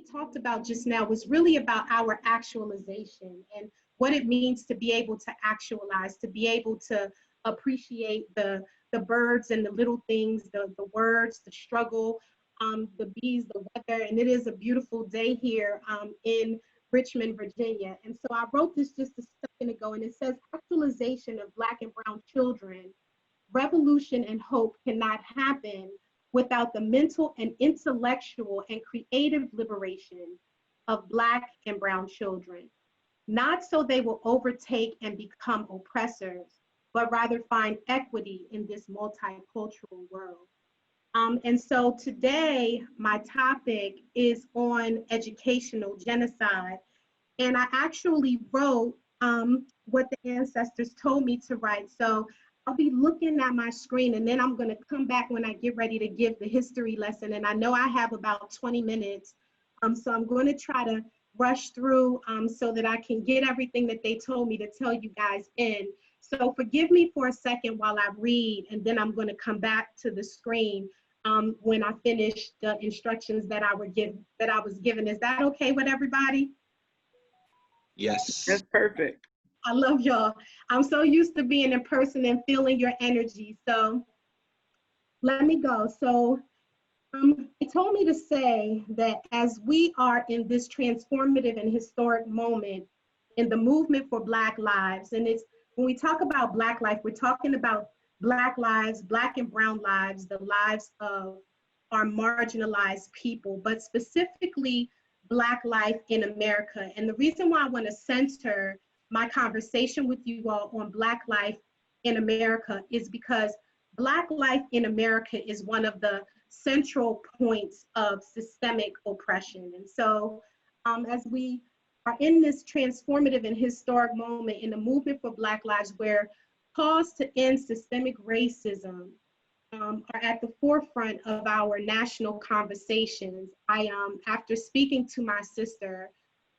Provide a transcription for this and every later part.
we talked about just now was really about our actualization and what it means to be able to actualize, to be able to appreciate the birds and the little things, the words, the struggle, the bees, the weather. And it is a beautiful day here in Richmond, Virginia. And so I wrote this just a second ago, and it says, actualization of Black and brown children, revolution and hope cannot happen without the mental and intellectual and creative liberation of Black and brown children, not so they will overtake and become oppressors, but rather find equity in this multicultural world. And so today, my topic is on educational genocide. And I actually wrote what the ancestors told me to write. So I'll be looking at my screen, and then I'm going to come back when I get ready to give the history lesson. And I know I have about 20 minutes. So I'm going to try to rush through so that I can get everything that they told me to tell you guys in. So forgive me for a second while I read, and then I'm going to come back to the screen when I finish the instructions that I was given. Is that okay with everybody? Yes. That's perfect. I love y'all. I'm so used to being in person and feeling your energy. So let me go. So they told me to say that as we are in this transformative and historic moment in the movement for Black lives, and it's when we talk about Black life, we're talking about Black lives, Black and brown lives, the lives of our marginalized people, but specifically Black life in America. And the reason why I want to center my conversation with you all on Black life in America is because Black life in America is one of the central points of systemic oppression. And so as we are in this transformative and historic moment in the movement for Black lives, where calls to end systemic racism are at the forefront of our national conversations. After speaking to my sister,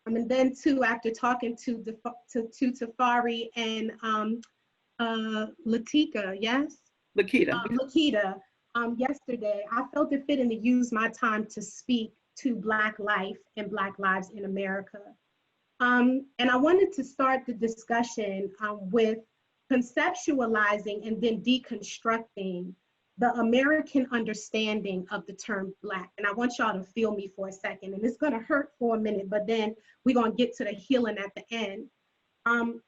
and then too, after talking to Tafari and Latika, yes? Lakita, yesterday, I felt it fitting to use my time to speak to Black life and Black lives in America. And I wanted to start the discussion with conceptualizing and then deconstructing the American understanding of the term Black. And I want y'all to feel me for a second, and it's gonna hurt for a minute, but then we're gonna get to the healing at the end.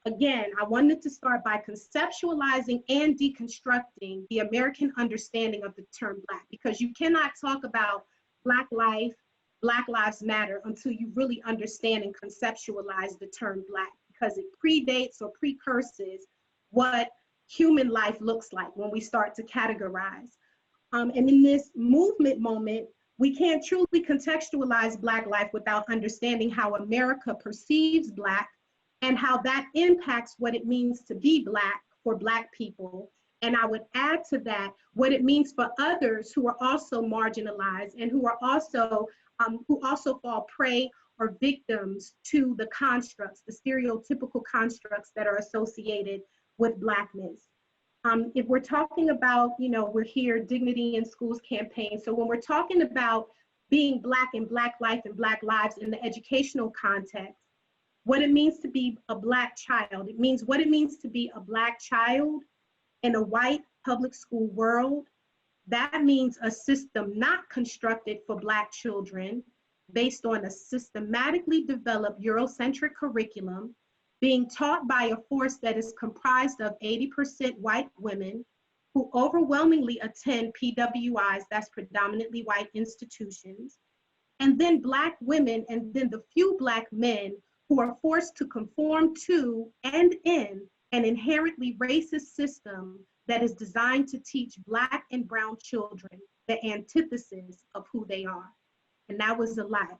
Again, I wanted to start by conceptualizing and deconstructing the American understanding of the term Black, because you cannot talk about Black life, Black Lives Matter until you really understand and conceptualize the term Black, because it predates or precurses what human life looks like when we start to categorize. And in this movement moment, we can't truly contextualize Black life without understanding how America perceives Black and how that impacts what it means to be Black for Black people. And I would add to that what it means for others who are also marginalized and who are also who also fall prey or victims to the constructs, the stereotypical constructs that are associated with Blackness. If we're talking about, we're here, Dignity in Schools campaign. So when we're talking about being Black and Black life and Black lives in the educational context, what it means to be a Black child, it means what it means to be a Black child in a white public school world. That means a system not constructed for Black children based on a systematically developed Eurocentric curriculum being taught by a force that is comprised of 80% white women who overwhelmingly attend PWIs, that's predominantly white institutions, and then Black women, and then the few Black men who are forced to conform to and in an inherently racist system that is designed to teach Black and brown children the antithesis of who they are. And that was a lie.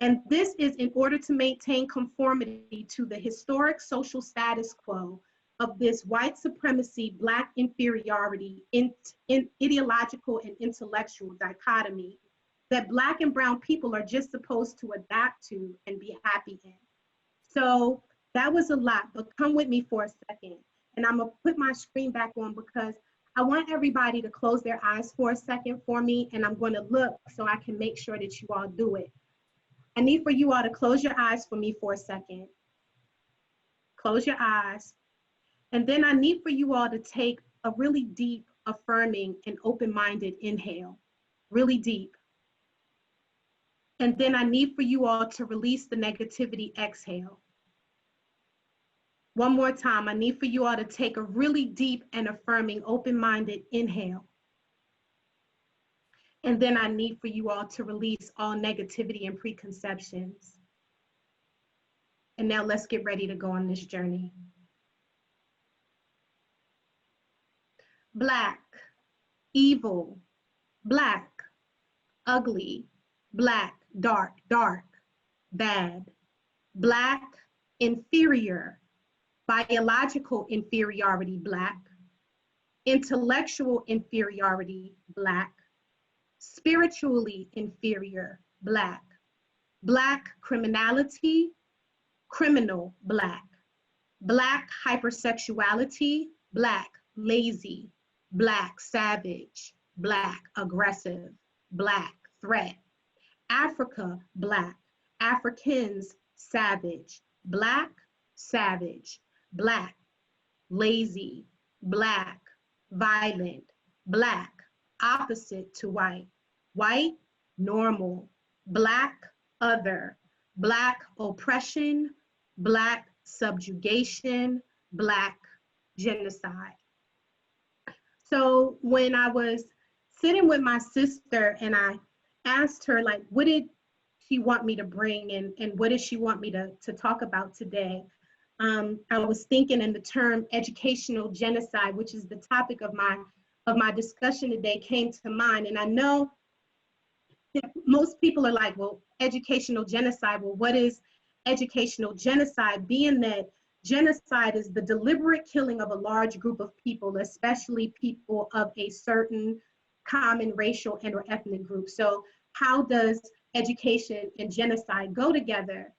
And this is in order to maintain conformity to the historic social status quo of this white supremacy, Black inferiority, in ideological and intellectual dichotomy that Black and brown people are just supposed to adapt to and be happy in. So that was a lot, but come with me for a second. And I'm gonna put my screen back on because I want everybody to close their eyes for a second for me, and I'm gonna look so I can make sure that you all do it. I need for you all to close your eyes for me for a second. Close your eyes. And then I need for you all to take a really deep, affirming, and open-minded inhale, really deep. And then I need for you all to release the negativity exhale. One more time, I need for you all to take a really deep and affirming, open-minded inhale. And then I need for you all to release all negativity and preconceptions. And now let's get ready to go on this journey. Black, evil, black, ugly, black, dark, dark, bad, black, inferior, biological inferiority, black, intellectual inferiority, black, spiritually inferior, black, black criminality, criminal, black, black hypersexuality, black lazy, black savage, black aggressive, black threat, Africa, black, Africans, savage, black, savage, black, lazy, black, violent, black, opposite to white, white, normal, black, other, black, oppression, black, subjugation, black, genocide. So when I was sitting with my sister and I asked her, like, what did she want me to bring and what does she want me to talk about today? I was thinking in the term educational genocide, which is the topic of my discussion today, came to mind. And I know that most people are like, well, educational genocide, well, what is educational genocide? Being that genocide is the deliberate killing of a large group of people, especially people of a certain common racial and or ethnic group. So how does education and genocide go together?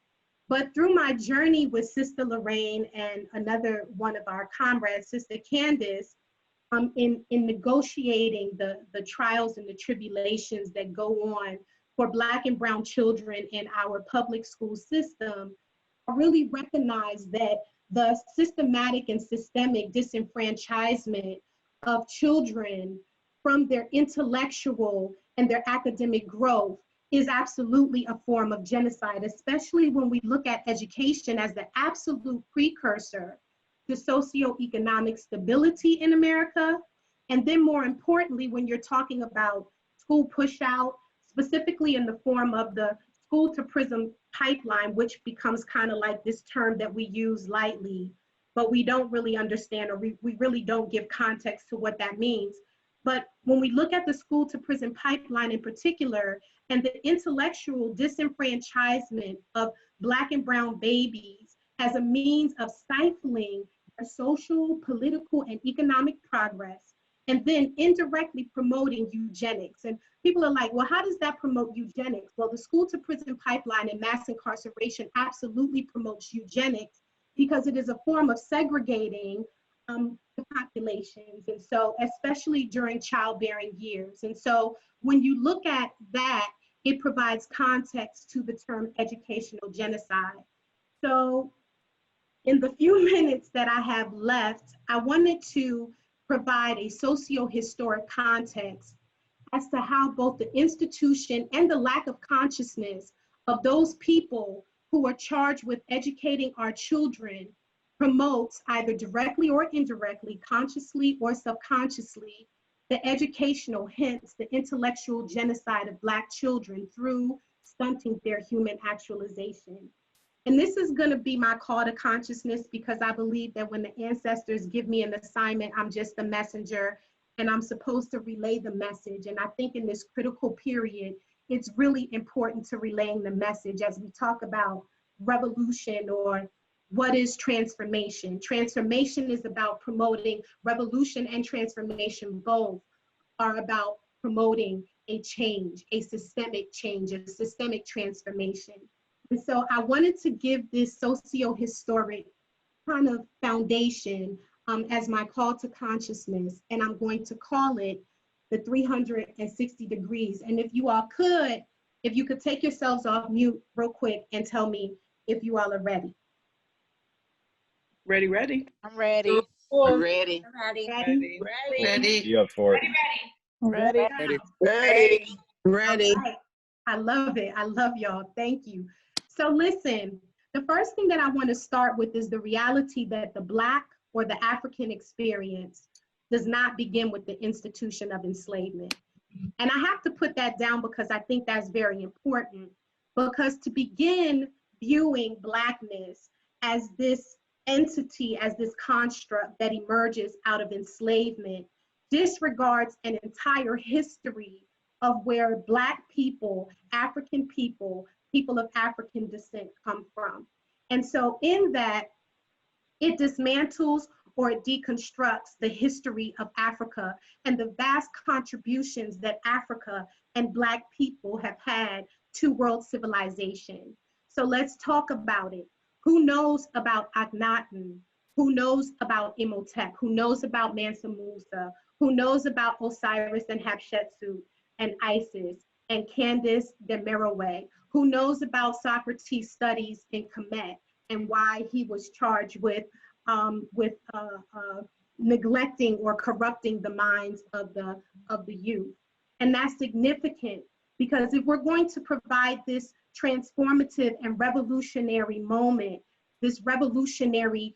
But through my journey with Sister Lorraine and another one of our comrades, Sister Candace, in negotiating the trials and the tribulations that go on for Black and Brown children in our public school system, I really recognize that the systematic and systemic disenfranchisement of children from their intellectual and their academic growth is absolutely a form of genocide, especially when we look at education as the absolute precursor to socioeconomic stability in America. And then more importantly, when you're talking about school push out, specifically in the form of the school to prison pipeline, which becomes kind of like this term that we use lightly, but we don't really understand, or we really don't give context to what that means. But when we look at the school to prison pipeline in particular, and the intellectual disenfranchisement of Black and Brown babies as a means of stifling their social, political, and economic progress, and then indirectly promoting eugenics. And people are like, well, how does that promote eugenics? Well, the school to prison pipeline and mass incarceration absolutely promotes eugenics because it is a form of segregating the populations, and so especially during childbearing years. And so when you look at that, it provides context to the term educational genocide. So in the few minutes that I have left, I wanted to provide a socio-historic context as to how both the institution and the lack of consciousness of those people who are charged with educating our children promotes, either directly or indirectly, consciously or subconsciously, the educational, hence the intellectual genocide of Black children through stunting their human actualization. And this is going to be my call to consciousness, because I believe that when the ancestors give me an assignment, I'm just a messenger and I'm supposed to relay the message. And I think in this critical period, it's really important to relaying the message as we talk about revolution, or what is transformation. Transformation is about promoting revolution, and transformation both are about promoting a change, a systemic change, a systemic transformation. And so I wanted to give this socio-historic kind of foundation as my call to consciousness, and I'm going to call it the 360 degrees. And if you all could, If you could take yourselves off mute real quick and tell me if you all are ready. Ready, ready. I'm ready. Ready. Ready? Ready. Be up for it. Ready. Ready. All right. I love it. I love y'all. Thank you. So listen, the first thing that I want to start with is the reality that the Black or the African experience does not begin with the institution of enslavement. And I have to put that down because I think that's very important, because to begin viewing Blackness as this entity, as this construct that emerges out of enslavement, disregards an entire history of where Black people, African people, people of African descent come from. And so in that, it dismantles or it deconstructs the history of Africa and the vast contributions that Africa and Black people have had to world civilization. So let's talk about it. Who knows about Akhenaten? Who knows about Imhotep? Who knows about Mansa Musa? Who knows about Osiris and Hatshepsut and Isis and Candace de Merowe? Who knows about Socrates' studies in Kemet and why he was charged with neglecting or corrupting the minds of the youth? And that's significant because if we're going to provide this transformative and revolutionary moment, this revolutionary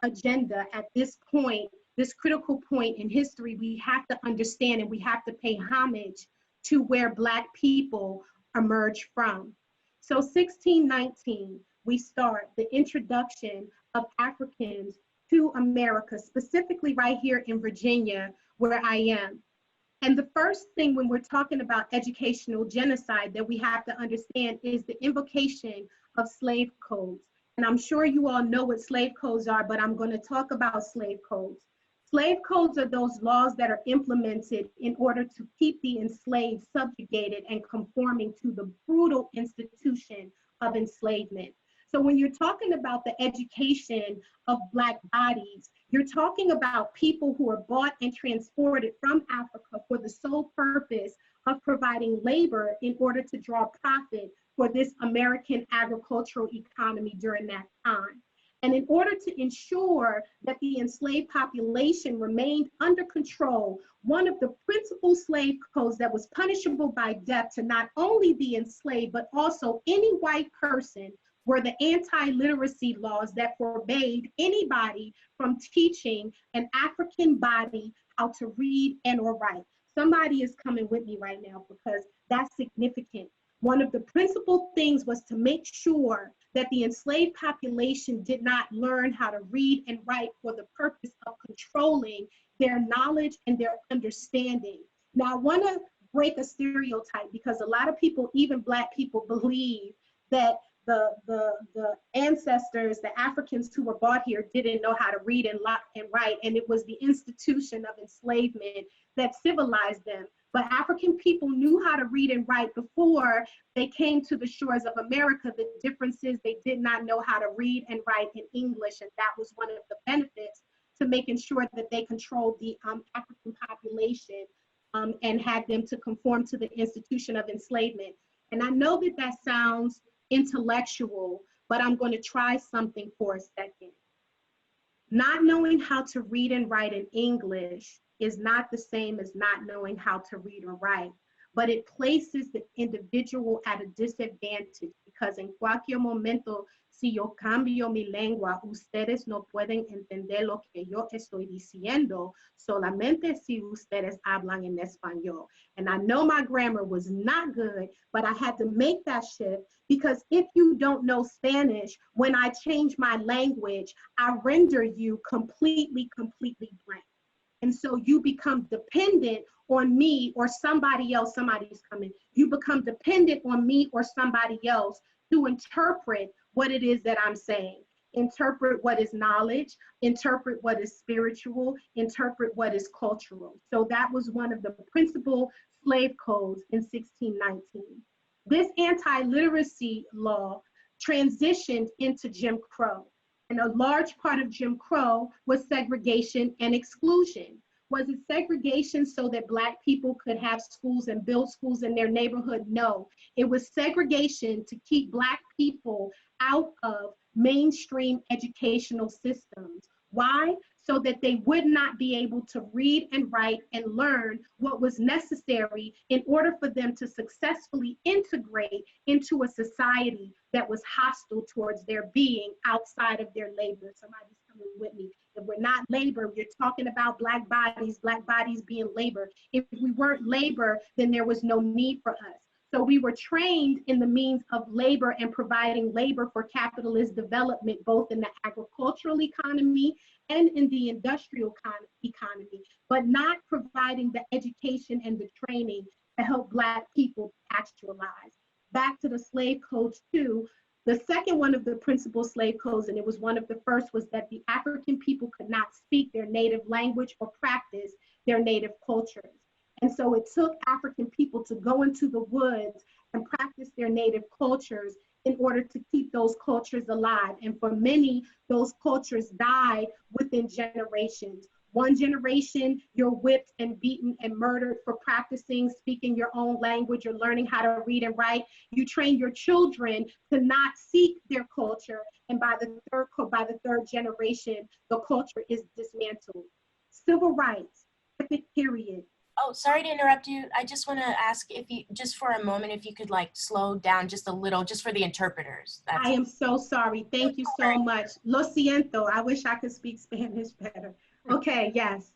agenda at this point, this critical point in history, we have to understand and we have to pay homage to where Black people emerge from. So 1619, we start the introduction of Africans to America, specifically right here in Virginia, where I am. And the first thing when we're talking about educational genocide that we have to understand is the invocation of slave codes. And I'm sure you all know what slave codes are, but I'm going to talk about slave codes. Slave codes are those laws that are implemented in order to keep the enslaved subjugated and conforming to the brutal institution of enslavement. So when you're talking about the education of Black bodies, you're talking about people who are bought and transported from Africa for the sole purpose of providing labor in order to draw profit for this American agricultural economy during that time. And in order to ensure that the enslaved population remained under control, one of the principal slave codes that was punishable by death to not only the enslaved, but also any white person were the anti-literacy laws that forbade anybody from teaching an African body how to read and or write. Somebody is coming with me right now because that's significant. One of the principal things was to make sure that the enslaved population did not learn how to read and write for the purpose of controlling their knowledge and their understanding. Now, I want to break a stereotype because a lot of people, even Black people, believe that the ancestors, the Africans who were brought here didn't know how to read and write, and it was the institution of enslavement that civilized them. But African people knew how to read and write before they came to the shores of America. The difference is they did not know how to read and write in English, and that was one of the benefits to making sure that they controlled the African population and had them to conform to the institution of enslavement. And I know that that sounds intellectual, but I'm going to try something for a second. Not knowing how to read and write in English is not the same as not knowing how to read or write, but it places the individual at a disadvantage because en cualquier momento, si yo cambio mi lengua, ustedes no pueden entender lo que yo estoy diciendo, solamente si ustedes hablan en español. And I know my grammar was not good, but I had to make that shift because if you don't know Spanish, when I change my language, I render you completely blank. And so you become dependent on me or somebody else, somebody's coming. You become dependent on me or somebody else to interpret what it is that I'm saying. Interpret what is knowledge, interpret what is spiritual, interpret what is cultural. So that was one of the principal slave codes in 1619. This anti-literacy law transitioned into Jim Crow. And a large part of Jim Crow was segregation and exclusion. Was it segregation so that Black people could have schools and build schools in their neighborhood? No. It was segregation to keep Black people out of mainstream educational systems. Why? So that they would not be able to read and write and learn what was necessary in order for them to successfully integrate into a society that was hostile towards their being outside of their labor. Somebody's coming with me. If we're not labor, you're talking about Black bodies being labor. If we weren't labor, then there was no need for us. So we were trained in the means of labor and providing labor for capitalist development, both in the agricultural economy and in the industrial economy, but not providing the education and the training to help Black people actualize. Back to the slave codes too. The second one of the principal slave codes, and it was one of the first, was that the African people could not speak their native language or practice their native cultures. And so it took African people to go into the woods and practice their native cultures in order to keep those cultures alive. And for many, those cultures died within generations. One generation, you're whipped and beaten and murdered for practicing, speaking your own language, or learning how to read and write. You train your children to not seek their culture. And by the third generation, the culture is dismantled. Civil rights, epic period. Oh, sorry to interrupt you. I just want to ask if you, just for a moment, if you could like slow down just a little, just for the interpreters. I am so sorry. Thank you so much. Lo siento. I wish I could speak Spanish better. Okay, yes.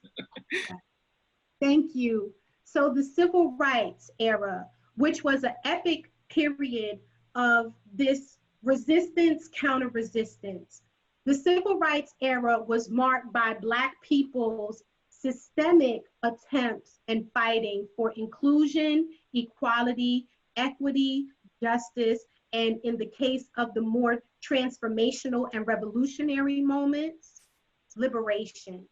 Thank you. So the civil rights era, which was an epic period of this resistance, counter-resistance. The civil rights era was marked by Black people's systemic attempts and fighting for inclusion, equality, equity, justice, and in the case of the more transformational and revolutionary moments, liberation.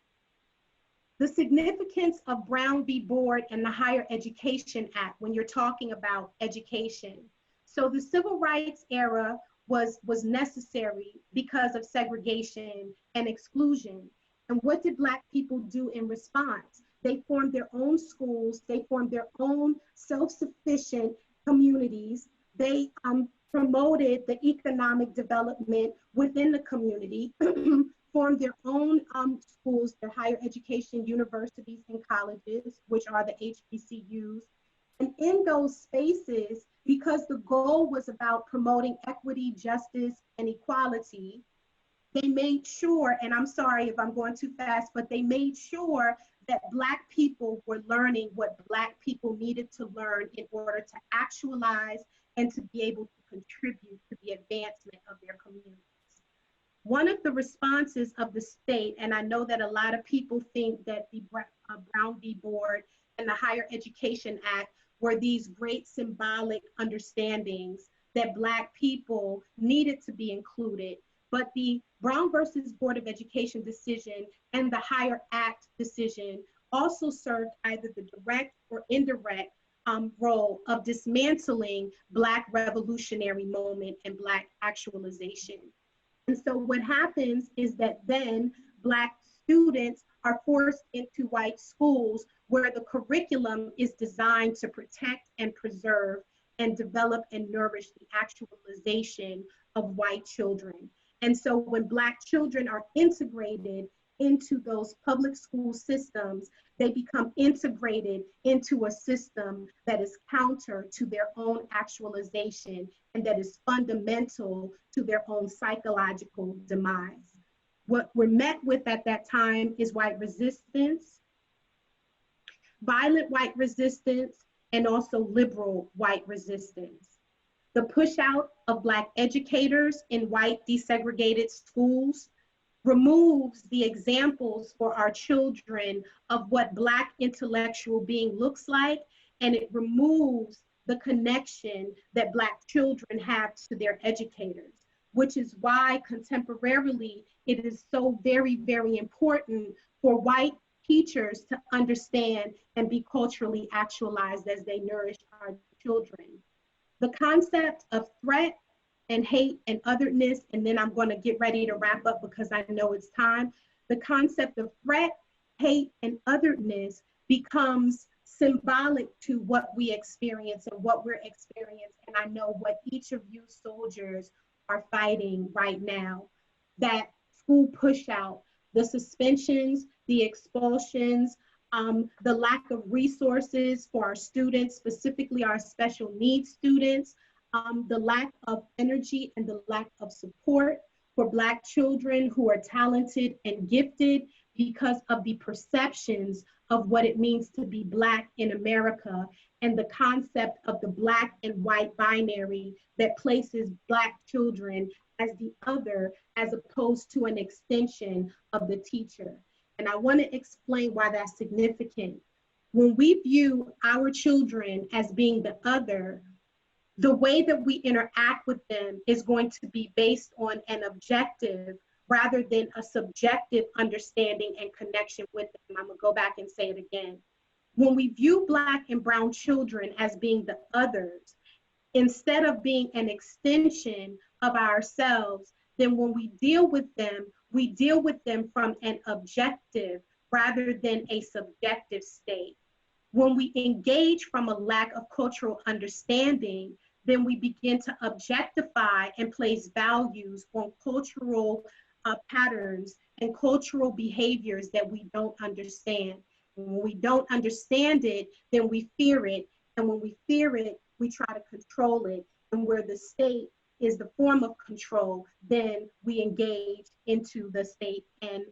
The significance of Brown v. Board and the Higher Education Act when you're talking about education. So the civil rights era was necessary because of segregation and exclusion. And what did Black people do in response? They formed their own schools, they formed their own self-sufficient communities. They promoted the economic development within the community, formed their own schools, their higher education universities and colleges, which are the HBCUs. And in those spaces, because the goal was about promoting equity, justice, and equality, they made sure, and I'm sorry if I'm going too fast, but they made sure that Black people were learning what Black people needed to learn in order to actualize and to be able to contribute to the advancement of their communities. One of the responses of the state, and I know that a lot of people think that the Brown v. Board and the Higher Education Act were these great symbolic understandings that Black people needed to be included. But the Brown versus Board of Education decision and the Higher Act decision also served either the direct or indirect role of dismantling Black revolutionary moment and Black actualization. And so what happens is that then Black students are forced into white schools where the curriculum is designed to protect and preserve and develop and nourish the actualization of white children. And so when Black children are integrated into those public school systems, they become integrated into a system that is counter to their own actualization and that is fundamental to their own psychological demise. What we're met with at that time is white resistance, violent white resistance, and also liberal white resistance. The push out of Black educators in white desegregated schools removes the examples for our children of what Black intellectual being looks like, and it removes the connection that Black children have to their educators, which is why contemporarily it is so very, very important for white teachers to understand and be culturally actualized as they nourish our children. The concept of threat and hate and otherness, and then I'm going to get ready to wrap up because I know it's time. The concept of threat hate, and otherness becomes symbolic to what we experience and what we're experiencing. And I know what each of you soldiers are fighting right now. That school push out, the suspensions, the expulsions, the lack of resources for our students, specifically our special needs students, the lack of energy and the lack of support for Black children who are talented and gifted because of the perceptions of what it means to be Black in America and the concept of the Black and white binary that places Black children as the other as opposed to an extension of the teacher. And I want to explain why that's significant. When we view our children as being the other, the way that we interact with them is going to be based on an objective rather than a subjective understanding and connection with them. I'm gonna go back and say it again. When we view Black and brown children as being the others, instead of being an extension of ourselves, then when we deal with them from an objective rather than a subjective state. When we engage from a lack of cultural understanding, then we begin to objectify and place values on cultural patterns and cultural behaviors that we don't understand. When we don't understand it, then we fear it. And when we fear it, we try to control it. And where the state is the form of control, then we engage into the state and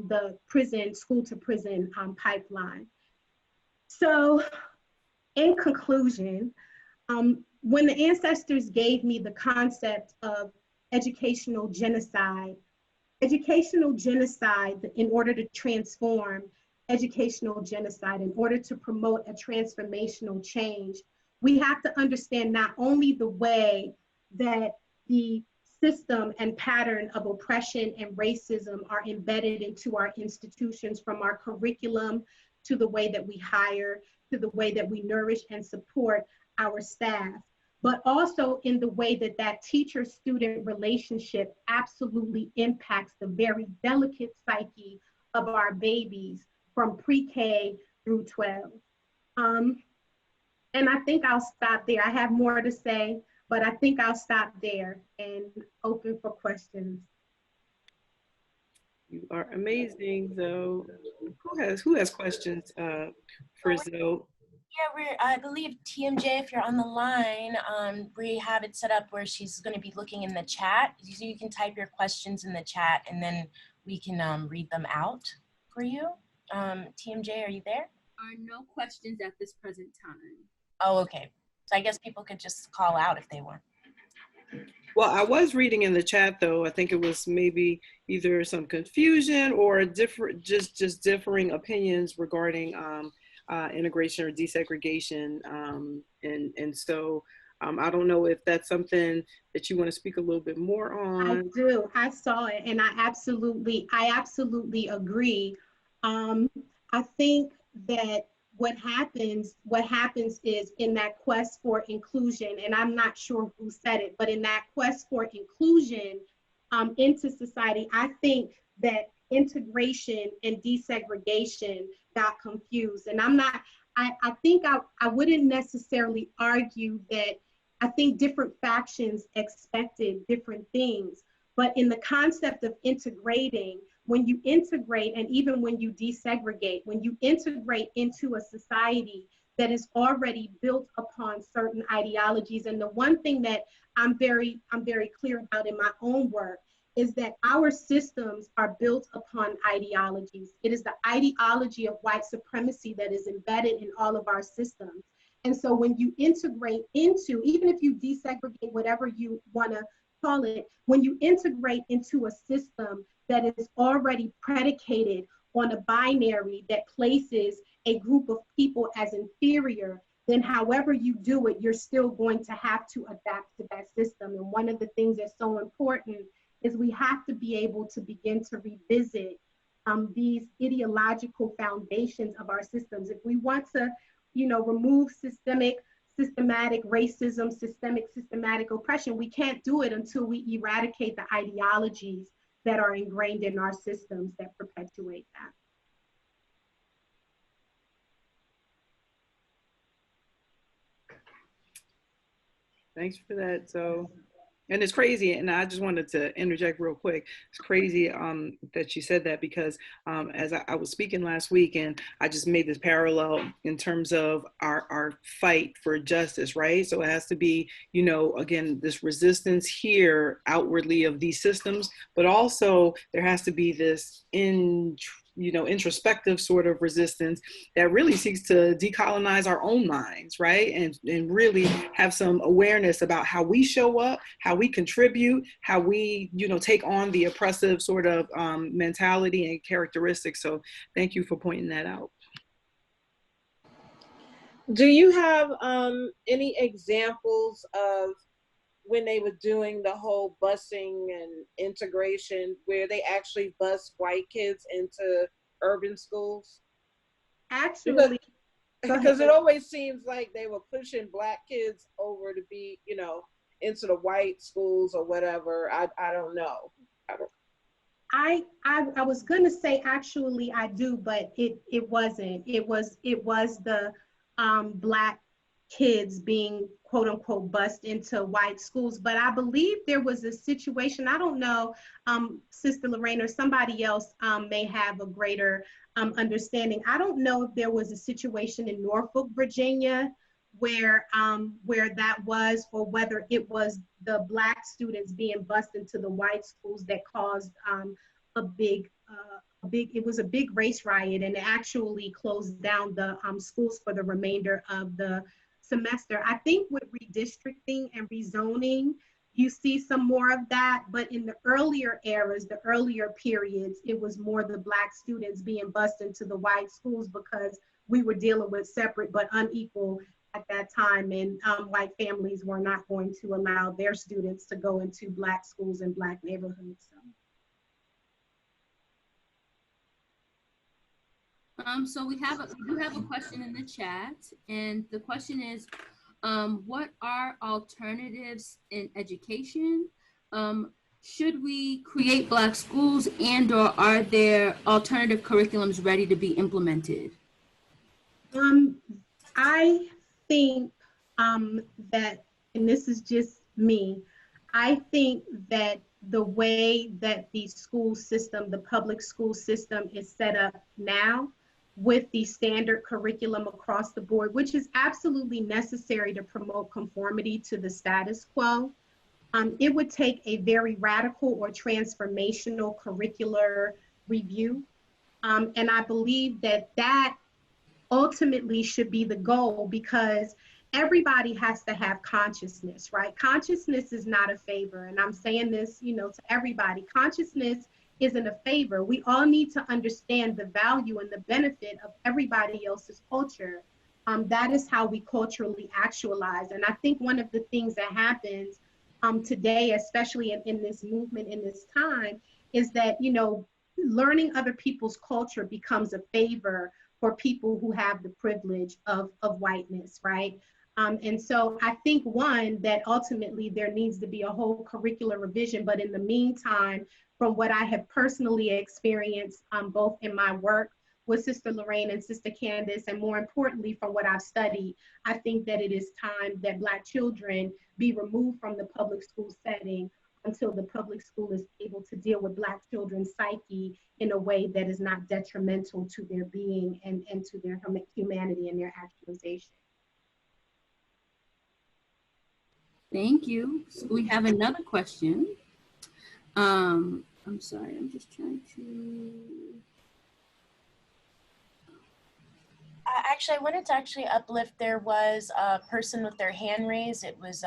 the prison, school to prison pipeline. So in conclusion, when the ancestors gave me the concept of educational genocide in order to transform, educational genocide in order to promote a transformational change, we have to understand not only the way that the system and pattern of oppression and racism are embedded into our institutions, from our curriculum to the way that we hire, to the way that we nourish and support our staff, but also in the way that that teacher-student relationship absolutely impacts the very delicate psyche of our babies from pre-K through 12. And I think I'll stop there. I have more to say, but I think I'll stop there and open for questions. You are amazing, Zoe. Who has questions for Zoe? Yeah, I believe TMJ, if you're on the line, we have it set up where she's going to be looking in the chat. So you can type your questions in the chat and then we can read them out for you. TMJ, are you there? Are no questions at this present time. Oh, okay. So I guess people could just call out if they want. Well, I was reading in the chat though. I think it was maybe either some confusion or just differing opinions regarding integration or desegregation. And so I don't know if that's something that you want to speak a little bit more on. I do. I saw it, and I absolutely agree. I think that what happens is in that quest for inclusion, and I'm not sure who said it, but in that quest for inclusion into society, I think that integration and desegregation got confused. And I think I wouldn't necessarily argue that. I think different factions expected different things, but in the concept of integrating, when you integrate and even when you desegregate, when you integrate into a society that is already built upon certain ideologies, and the one thing that I'm very clear about in my own work is that our systems are built upon ideologies. It is the ideology of white supremacy that is embedded in all of our systems. And so when you integrate into, even if you desegregate, whatever you want to call it, when you integrate into a system that is already predicated on a binary that places a group of people as inferior, then however you do it, you're still going to have to adapt to that system. And one of the things that's so important is we have to be able to begin to revisit these ideological foundations of our systems. If we want to, remove systematic racism, systematic oppression, we can't do it until we eradicate the ideologies that are ingrained in our systems that perpetuate that. Thanks for that. So, and it's crazy, and I just wanted to interject real quick. It's crazy that you said that because as I was speaking last week, and I just made this parallel in terms of our fight for justice, right? So it has to be, you know, again, this resistance here outwardly of these systems, but also there has to be this introspective sort of resistance that really seeks to decolonize our own minds, right? And really have some awareness about how we show up, how we contribute, how we, take on the oppressive sort of mentality and characteristics. So thank you for pointing that out. Do you have any examples of when they were doing the whole busing and integration where they actually bus white kids into urban schools? Actually, because it always seems like they were pushing Black kids over to be, into the white schools or whatever. I don't know. I was gonna say actually I do, but it wasn't. It was the Black kids being quote unquote bused into white schools. But I believe there was a situation, I don't know, Sister Lorraine or somebody else may have a greater understanding. I don't know if there was a situation in Norfolk, Virginia, where that was, or whether it was the Black students being bused into the white schools that caused it was a big race riot, and it actually closed down the schools for the remainder of the semester. I think with redistricting and rezoning, you see some more of that, but in the earlier eras, the earlier periods, it was more the Black students being bused into the white schools because we were dealing with separate but unequal at that time, and white families were not going to allow their students to go into Black schools and Black neighborhoods. So we do have a question in the chat, and the question is, what are alternatives in education? Should we create Black schools, and/or are there alternative curriculums ready to be implemented? I think that, and this is just me, I think that the way that the school system, the public school system is set up now, with the standard curriculum across the board, which is absolutely necessary to promote conformity to the status quo, it would take a very radical or transformational curricular review. And I believe that ultimately should be the goal, because everybody has to have consciousness, right? Consciousness is not a favor. And I'm saying this, to everybody. Consciousness isn't a favor. We all need to understand the value and the benefit of everybody else's culture. That is how we culturally actualize. And I think one of the things that happens today, especially in this movement, in this time, is that, learning other people's culture becomes a favor for people who have the privilege of whiteness, right? And so I think, one, that ultimately there needs to be a whole curricular revision, but in the meantime, from what I have personally experienced, both in my work with Sister Lorraine and Sister Candace, and more importantly, from what I've studied, I think that it is time that Black children be removed from the public school setting until the public school is able to deal with Black children's psyche in a way that is not detrimental to their being and to their humanity and their actualization. Thank you. So we have another question. I'm sorry, I'm just trying to. Actually, I wanted to uplift, there was a person with their hand raised. It was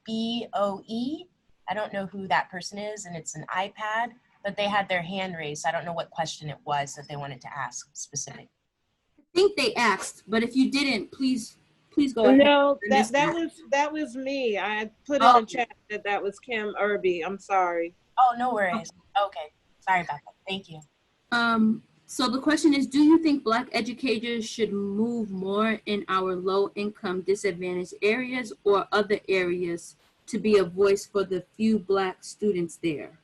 BOE. I don't know who that person is, and it's an iPad, but they had their hand raised. I don't know what question it was that they wanted to ask specifically. I think they asked, but if you didn't, please go ahead. No, that was me. I put in the chat that was Kim Irby. I'm sorry. Oh, no worries. Okay, sorry about that. Thank you. So the question is, do you think Black educators should move more in our low-income disadvantaged areas or other areas to be a voice for the few Black students there?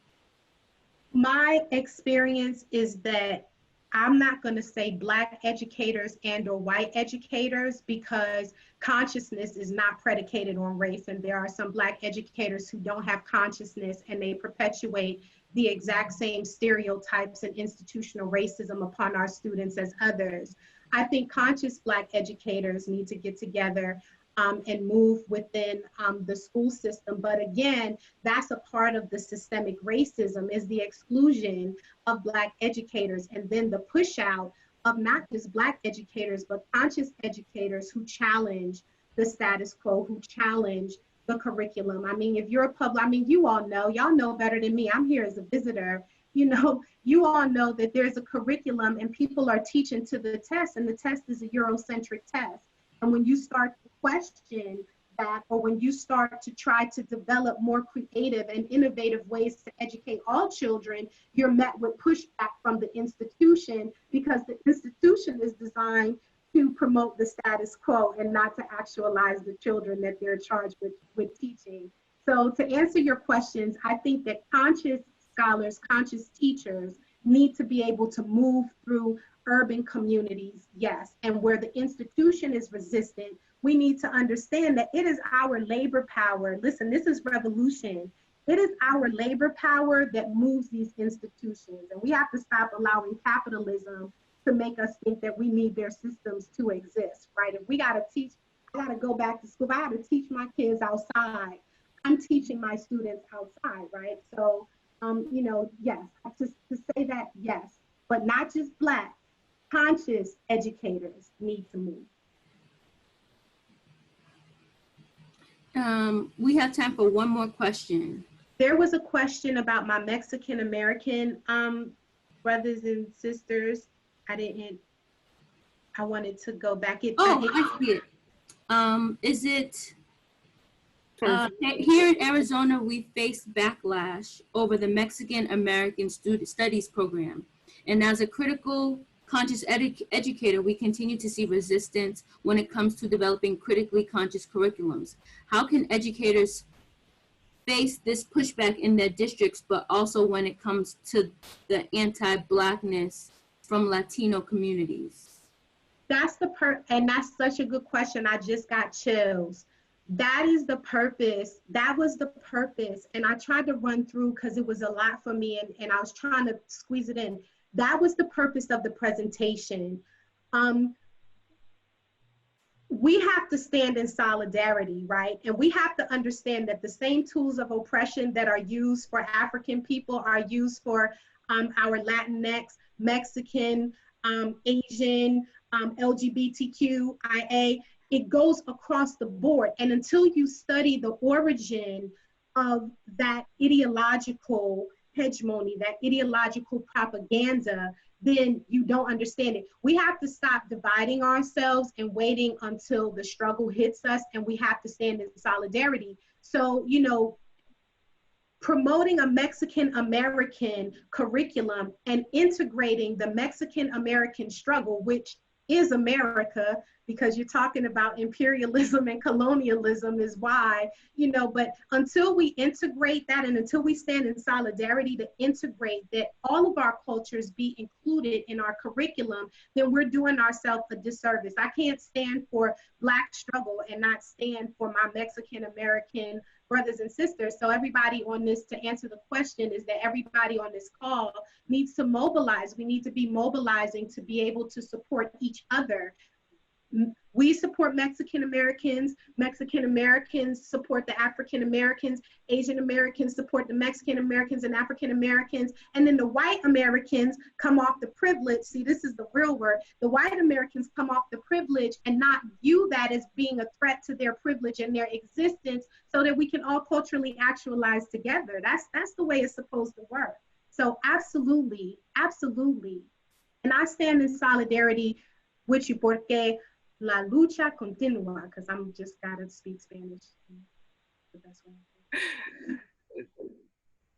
My experience is that I'm not going to say Black educators and or white educators, because consciousness is not predicated on race. And there are some Black educators who don't have consciousness, and they perpetuate the exact same stereotypes and institutional racism upon our students as others. I think conscious Black educators need to get together and move within the school system. But again, that's a part of the systemic racism, is the exclusion of Black educators, and then the push out of not just Black educators, but conscious educators who challenge the status quo, who challenge the curriculum. I mean, if you're a public, I mean, you all know, y'all know better than me. I'm here as a visitor. You know, you all know that there's a curriculum and people are teaching to the test, and the test is a Eurocentric test. And when you start to question that, or when you start to try to develop more creative and innovative ways to educate all children, you're met with pushback from the institution, because the institution is designed to promote the status quo and not to actualize the children that they're charged with teaching. So to answer your questions, I think that conscious scholars, conscious teachers need to be able to move through urban communities, yes. And where the institution is resistant, we need to understand that it is our labor power. Listen, this is revolution. It is our labor power that moves these institutions. And we have to stop allowing capitalism to make us think that we need their systems to exist, right? If we gotta teach, I gotta go back to school, if I gotta teach my kids outside, I'm teaching my students outside, right? So, you know, yes, to say that, yes, but not just Black, conscious educators need to move. We have time for one more question. There was a question about my Mexican American brothers and sisters. I wanted to go back. I see it. Is it, here in Arizona, we face backlash over the Mexican American Studies program. And as a critical conscious educator, we continue to see resistance when it comes to developing critically conscious curriculums. How can educators face this pushback in their districts, but also when it comes to the anti-Blackness from Latino communities? And that's such a good question. I just got chills. That is the purpose. That was the purpose. And I tried to run through because it was a lot for me, and I was trying to squeeze it in. That was the purpose of the presentation. We have to stand in solidarity, right? And we have to understand that the same tools of oppression that are used for African people are used for our Latinx, Mexican, Asian, LGBTQIA. It goes across the board. And until you study the origin of that ideological hegemony, that ideological propaganda, then you don't understand it. We have to stop dividing ourselves and waiting until the struggle hits us, and we have to stand in solidarity. So, you know, promoting a Mexican American curriculum and integrating the Mexican American struggle, which is America, because you're talking about imperialism and colonialism is why, you know, but until we integrate that, and until we stand in solidarity to integrate that all of our cultures be included in our curriculum, then we're doing ourselves a disservice. I can't stand for Black struggle and not stand for my Mexican American brothers and sisters. So everybody on this, to answer the question, is that everybody on this call needs to mobilize. We need to be mobilizing to be able to support each other. We support Mexican Americans support the African Americans, Asian Americans support the Mexican Americans and African Americans, and then the white Americans come off the privilege. See, this is the real word. The white Americans come off the privilege and not view that as being a threat to their privilege and their existence, so that we can all culturally actualize together. That's the way it's supposed to work. So absolutely, absolutely. And I stand in solidarity with you, porque la lucha continua, because I'm just gotta speak Spanish the best way.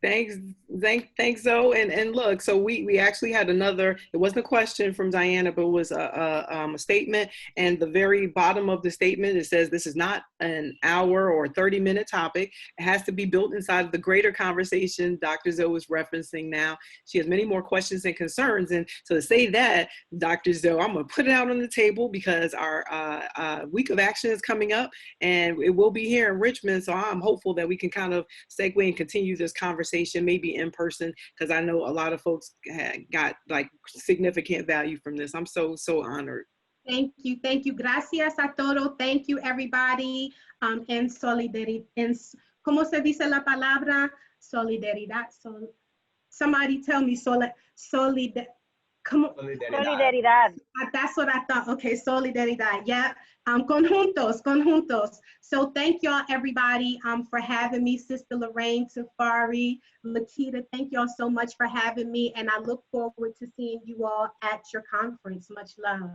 Thanks, Thanks, Zoe. And look, so we actually had another, it wasn't a question from Diana, but it was a statement. And the very bottom of the statement, it says, this is not an hour or 30-minute topic. It has to be built inside of the greater conversation Dr. Zoe was referencing now. She has many more questions and concerns. And so to say that, Dr. Zoe, I'm gonna put it out on the table because our week of action is coming up and it will be here in Richmond. So I'm hopeful that we can kind of segue and continue this conversation, maybe in person, because I know a lot of folks got like significant value from this. I'm so honored. Thank you, thank you. Gracias a todos. Thank you, everybody. En solidaridad, ¿cómo se dice la palabra? Solidaridad. Somebody tell me solidaridad. That's what I thought. Okay, solidaridad. Yeah. Conjuntos. So thank y'all, everybody, for having me. Sister Lorraine, Tafari, Lakita, thank y'all so much for having me. And I look forward to seeing you all at your conference. Much love.